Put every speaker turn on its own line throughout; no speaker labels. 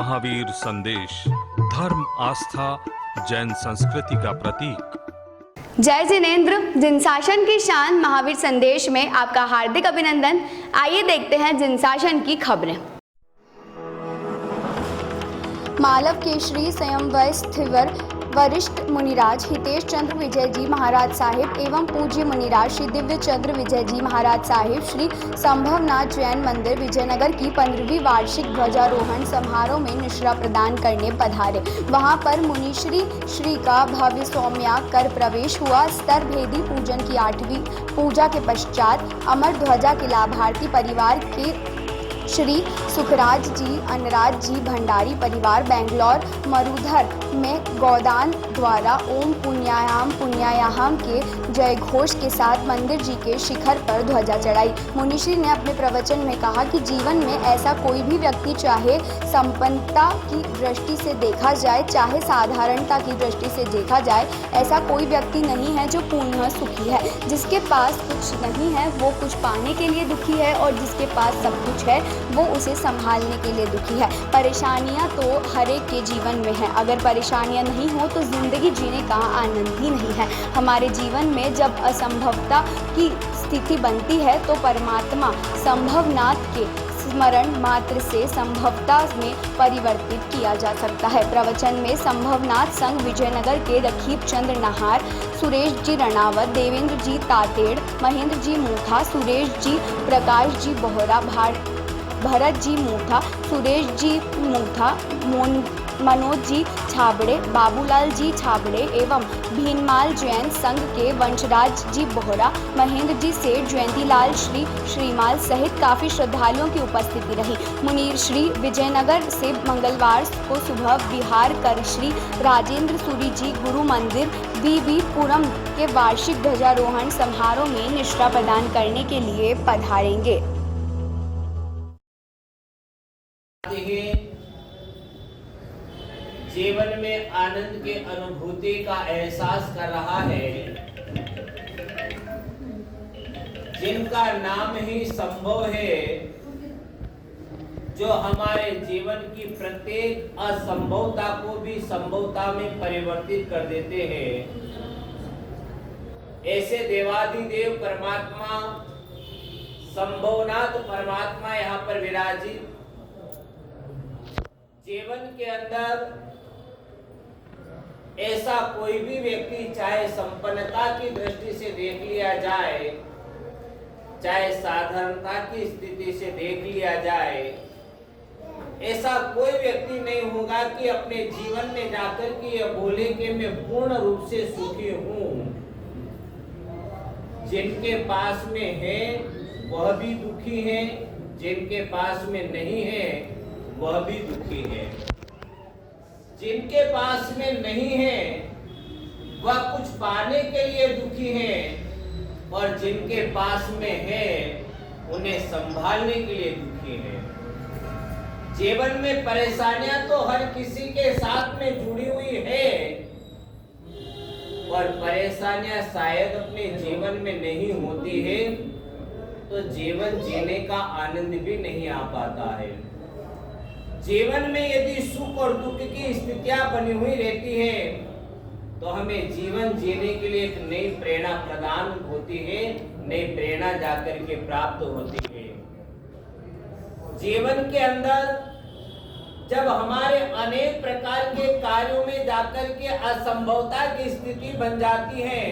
महावीर संदेश, धर्म, आस्था, जैन संस्कृति का प्रतीक।
जय जिनेंद्र। जिनशासन की शान महावीर संदेश में आपका हार्दिक अभिनंदन। आइए देखते हैं जिनशासन की खबरें। मालव केशरी स्वयंवर स्थिवर वरिष्ठ मुनिराज हितेश चंद्र विजय जी महाराज साहिब एवं पूज्य मुनिराज श्री दिव्य चंद्र विजय जी महाराज साहिब श्री संभवनाथ जैन मंदिर विजयनगर की 15वीं वार्षिक ध्वजारोहण समारोह में निश्रा प्रदान करने पधारे। वहां पर मुनिश्री श्री का भव्य सौम्या कर प्रवेश हुआ। स्तर भेदी पूजन की 8वीं पूजा के पश्चात अमर ध्वजा के लाभार्थी परिवार के श्री सुखराज जी अनराज जी भंडारी परिवार बेंगलोर मरुधर में गौदान द्वारा ओम पुण्यायाम के जय घोष के साथ मंदिर जी के शिखर पर ध्वजा चढ़ाई। मुनिश्री ने अपने प्रवचन में कहा कि जीवन में ऐसा कोई भी व्यक्ति चाहे संपन्नता की दृष्टि से देखा जाए चाहे साधारणता की दृष्टि से देखा जाए, ऐसा कोई व्यक्ति नहीं है जो पूर्ण सुखी है। जिसके पास कुछ नहीं है वो कुछ पाने के लिए दुखी है और जिसके पास सब कुछ है वो उसे संभालने के लिए दुखी है। परेशानियां तो हर एक के जीवन में है, अगर परेशानियां नहीं हो तो जिंदगी जीने का आनंद ही नहीं है। हमारे जीवन में जब असंभवता की स्थिति बनती है तो परमात्मा संभवनाथ के स्मरण मात्र से संभवता में परिवर्तित किया जा सकता है। प्रवचन में संभवनाथ संघ विजयनगर के रखीब चंद्र नाहार, सुरेश जी रणावत, देवेंद्र जी तातेड़, महेंद्र जी मूठा, सुरेश जी, प्रकाश जी बोहरा, भरत जी मूठा, सुरेश जी मूठा, मनोज जी छाबड़े, बाबूलाल जी छाबड़े एवं भीनमाल जैन संघ के वंशराज जी बोहरा, महेंद्र जी सेठ, जयंतीलाल श्रीमाल सहित काफ़ी श्रद्धालुओं की उपस्थिति रही। मुनीर श्री विजयनगर से मंगलवार को सुबह विहार कर श्री राजेंद्र सूरी जी गुरु मंदिर बीबी पुरम के वार्षिक ध्वजारोहण समारोह में निश्रा प्रदान करने के लिए पधारेंगे।
जीवन में आनंद के अनुभूति का एहसास कर रहा है, जिनका नाम ही संभव है, जो हमारे जीवन की प्रत्येक असंभवता को भी संभवता में परिवर्तित कर देते हैं। ऐसे देवाधिदेव परमात्मा संभवनाथ परमात्मा यहाँ पर विराजित जीवन के अंदर ऐसा कोई भी व्यक्ति चाहे संपन्नता की दृष्टि से देख लिया जाए चाहे साधारणता की स्थिति से देख लिया जाए, ऐसा कोई व्यक्ति नहीं होगा कि अपने जीवन में जाकर के यह बोले कि मैं पूर्ण रूप से सुखी हूं। जिनके पास में है वह भी दुखी है, जिनके पास में नहीं है वह भी दुखी है। जिनके पास में नहीं है वह कुछ पाने के लिए दुखी है और जिनके पास में है उन्हें संभालने के लिए दुखी है। जीवन में परेशानियां तो हर किसी के साथ में जुड़ी हुई है और परेशानियां शायद अपने जीवन में नहीं होती है तो जीवन जीने का आनंद भी नहीं आ पाता है। जीवन में यदि सुख और दुख की स्थितियां बनी हुई रहती है तो हमें जीवन जीने के लिए एक नई प्रेरणा प्रदान होती है, नई प्रेरणा जाकर के प्राप्त होती है। जीवन के अंदर जब हमारे अनेक प्रकार के कार्यों में जाकर के असंभवता की स्थिति बन जाती है,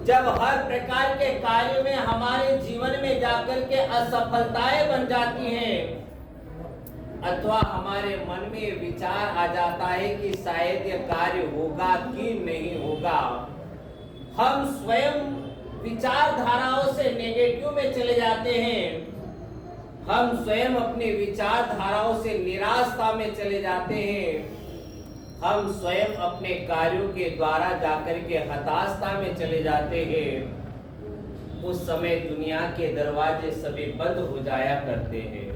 जब हर प्रकार के कार्य में हमारे जीवन में जाकर के असफलताएं बन जाती हैं, अथवा हमारे मन में विचार आ जाता है कि शायद यह कार्य होगा कि नहीं होगा, हम स्वयं विचारधाराओं से नेगेटिव में चले जाते हैं, हम स्वयं अपनी विचारधाराओं से निराशता में चले जाते हैं, हम स्वयं अपने कार्यों के द्वारा जाकर के हताशता में चले जाते हैं। उस समय दुनिया के दरवाजे सभी बंद हो जाया करते हैं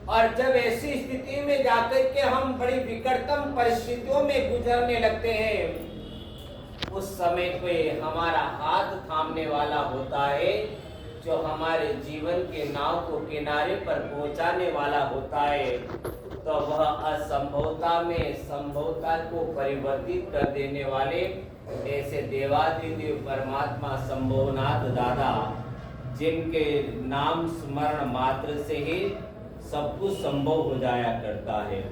और जब ऐसी स्थिति में जाकर के हम बड़ी विकटतम परिस्थितियों में गुजरने लगते हैं, उस समय कोई हमारा हाथ थामने वाला होता है जो हमारे जीवन के नाव को किनारे पर पहुंचाने वाला होता है, तो वह असंभवता में संभवता को परिवर्तित कर देने वाले ऐसे देवादिदेव परमात्मा संभवनाथ दादा, जिनके नाम स्मरण मात्र से ही सब कुछ संभव हो जाया करता है।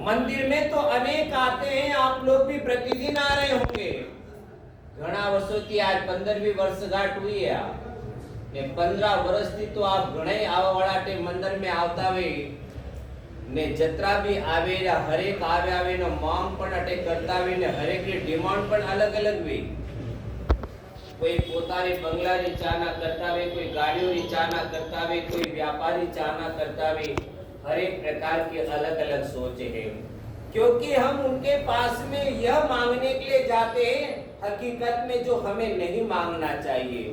मंदिर में तो अनेक आते हैं, आप लोग भी प्रतिदिन आ रहे होंगे। घना वर्षों की आज 15वीं वर्षगांठ हुई है। 15 વર્ષથી તો આપ ઘણે આવા વાળા તે મંદિર में આવતા વે ને જત્રા भी આવે, હરેક આવે નો માંગ પણ અટે કરતા વે ને હરેક ની ડિમાન્ડ પણ अलग अलग वे। कोई પોતાની બંગલાની ચાહના કરતા वे, कोई ગાડીઓની ચાહના કરતા वे, कोई व्यापारी चाहना करता वे। हर एक प्रकार की अलग अलग सोच है, क्योंकि हम उनके पास में यह मांगने के लिए जाते हैं हकीकत में जो हमें नहीं मांगना चाहिए।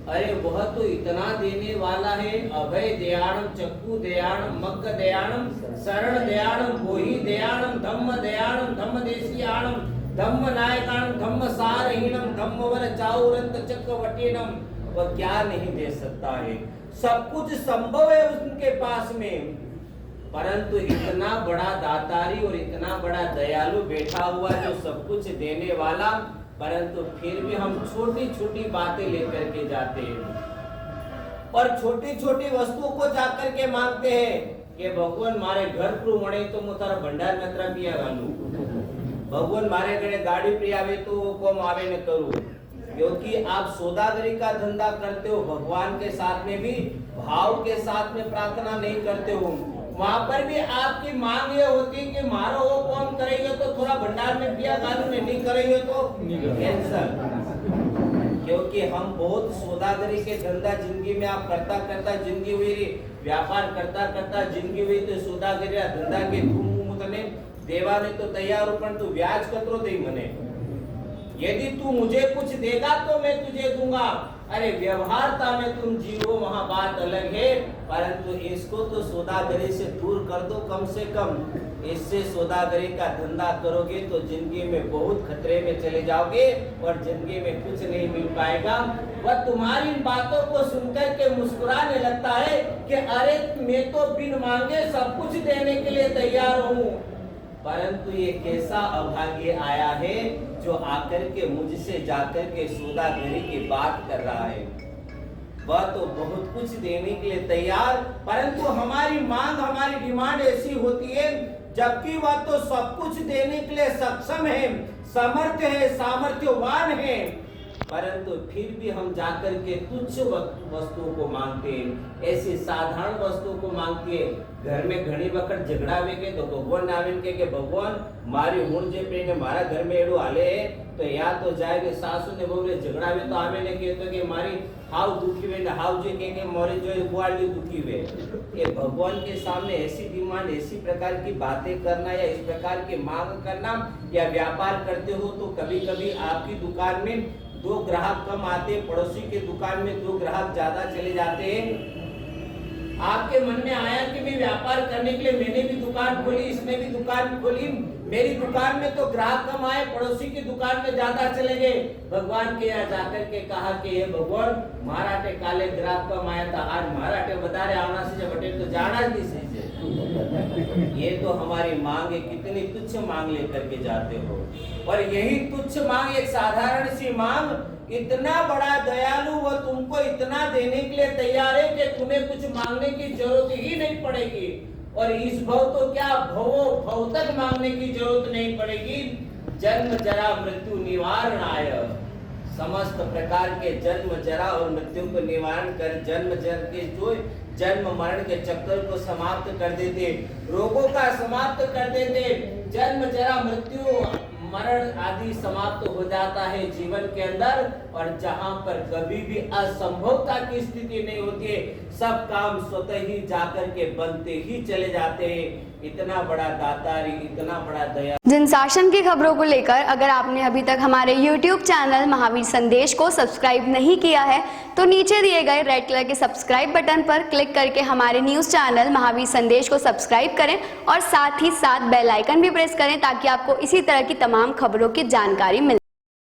अरे वह तो इतना देने वाला है। अभय दयाणम, चक्कू दयाणम, मक्क दयाणम, शरण दयाणम, गोही दयाणम, धम्म दयाणम, धम्म देशियाणम, धम्म नायकाणम, धम्म सारहीणम, धम्म वर चाउरंत चक्रवटीनम। वह क्या नहीं दे सकता है? सब कुछ संभव है उनके पास में। परंतु इतना बड़ा दातारी और इतना बड़ा दयालु बैठा हुआ जो सब कुछ देने वाला, परंतु फिर भी हम छोटी छोटी बातें लेकर के जाते हैं और छोटी छोटी वस्तुओं को जाकर के मांगते हैं कि भगवान मारे घर पर मणे तो मु तारा भंडार नत्रा पिया गालू, भगवान मारे घरे गाड़ी पे आवे तो कोम आवे न करूं। क्योंकि आप सौदागरी का धंधा करते हो, भगवान के साथ में भी भाव के साथ में प्रार्थना नहीं करते हो। वहां पर भी आपकी मांग ये होती है कि मारो वो कौन करेंगे तो थोड़ा भंडार में पिया गालू, नहीं करेंगे तो कैंसर। क्योंकि हम बहुत सौदागरी के धंधा जिंदगी में आप करता करता जिंदगी हुई, व्यापार करता करता जिंदगी हुई, तो सौदागरी धंधा के तुम तने देवा ने तो तैयार हो, पण तू ब्याज कतरो दे मने। यदि तू मुझे कुछ देगा तो मैं तुझे दूंगा। अरे व्यवहारता में तुम जीवो वहाँ बात अलग है, परंतु इसको तो सौदागरी से दूर कर दो कम से कम। इससे सौदागरी का धंधा करोगे तो जिंदगी में बहुत खतरे में चले जाओगे और जिंदगी में कुछ नहीं मिल पाएगा। वह तुम्हारी इन बातों को सुनकर के मुस्कुराने लगता है कि अरे मैं तो बिन मांगे सब कुछ देने के लिए तैयार हूँ। परंतु ये कैसा अभाग्य आया है जो आकर के मुझसे जाकर के सौदागरी की बात कर रहा है। वह तो बहुत कुछ देने के लिए तैयार, परंतु हमारी मांग, हमारी डिमांड ऐसी होती है, जबकि वह तो सब कुछ देने के लिए सक्षम है, समर्थ है, सामर्थ्यवान है, परंतु फिर भी हम जाकर के तुच्छ वस्तुओं को मांगते हैं, ऐसी साधारण वस्तुओं को मांगते हैं। घर में घनी वक्त झगड़ा वे के तो भगवान आवेन के भगवान मारी हुण जे प्रेम मारा घर में एडो हाले है, तो या तो जाए सासू ने बहू झगड़ा वे तो आवे ने कहतो कि मारी हाव दुखी वे, हाव जे के मोरे जो बुआड़ी दुखी वे। ये भगवान के सामने ऐसी डिमांड, ऐसी प्रकार की बातें करना या इस प्रकार की मांग करना, या व्यापार करते हो तो कभी कभी आपकी दुकान में 2 ग्राहक कम आते, पड़ोसी के दुकान में 2 ग्राहक ज्यादा चले जाते हैं। आपके मन में आया कि मैं व्यापार करने के लिए मैंने भी दुकान खोली, इसने भी दुकान खोली, मेरी दुकान में तो ग्राहक कम आए, पड़ोसी की दुकान में ज्यादा चले गए। भगवान के यहाँ जाकर के कहा कि हे भगवान माराटे काले ग्राहक कम आया था, आज माराटे वधारे आना से बटे तो जाना ही नहीं। ये तो हमारी मांग है, कितनी तुच्छ मांग लेकर के जाते हो। और यही तुच्छ मांग, एक साधारण सी मांग, इतना बड़ा दयालु वो तुमको इतना देने के लिए तैयार है कि तुम्हें कुछ मांगने की जरूरत ही नहीं पड़ेगी। और इस भव तो क्या भव तक मांगने की जरूरत नहीं पड़ेगी। जन्म जरा मृत्यु निवारण आय, समस्त प्रकार के जन्म जरा और मृत्यु को निवारण कर जन्म जर के जो जन्म मरण के चक्कर को समाप्त कर देते, रोगों का समाप्त कर देते, जन्म जरा मृत्यु मरण आदि समाप्त हो जाता है जीवन के अंदर। और जहां पर कभी भी असंभवता की स्थिति नहीं होती है, सब काम स्वतः ही जाकर के बनते ही चले जाते हैं। इतना बड़ा दातारी, इतना बड़ा दया।
जन शासन की खबरों को लेकर अगर आपने अभी तक हमारे YouTube चैनल महावीर संदेश को सब्सक्राइब नहीं किया है तो नीचे दिए गए रेड कलर के सब्सक्राइब बटन पर क्लिक करके हमारे न्यूज़ चैनल महावीर संदेश को सब्सक्राइब करें और साथ ही साथ बेल आइकन भी प्रेस करें ताकि आपको इसी तरह की तमाम खबरों की जानकारी मिले।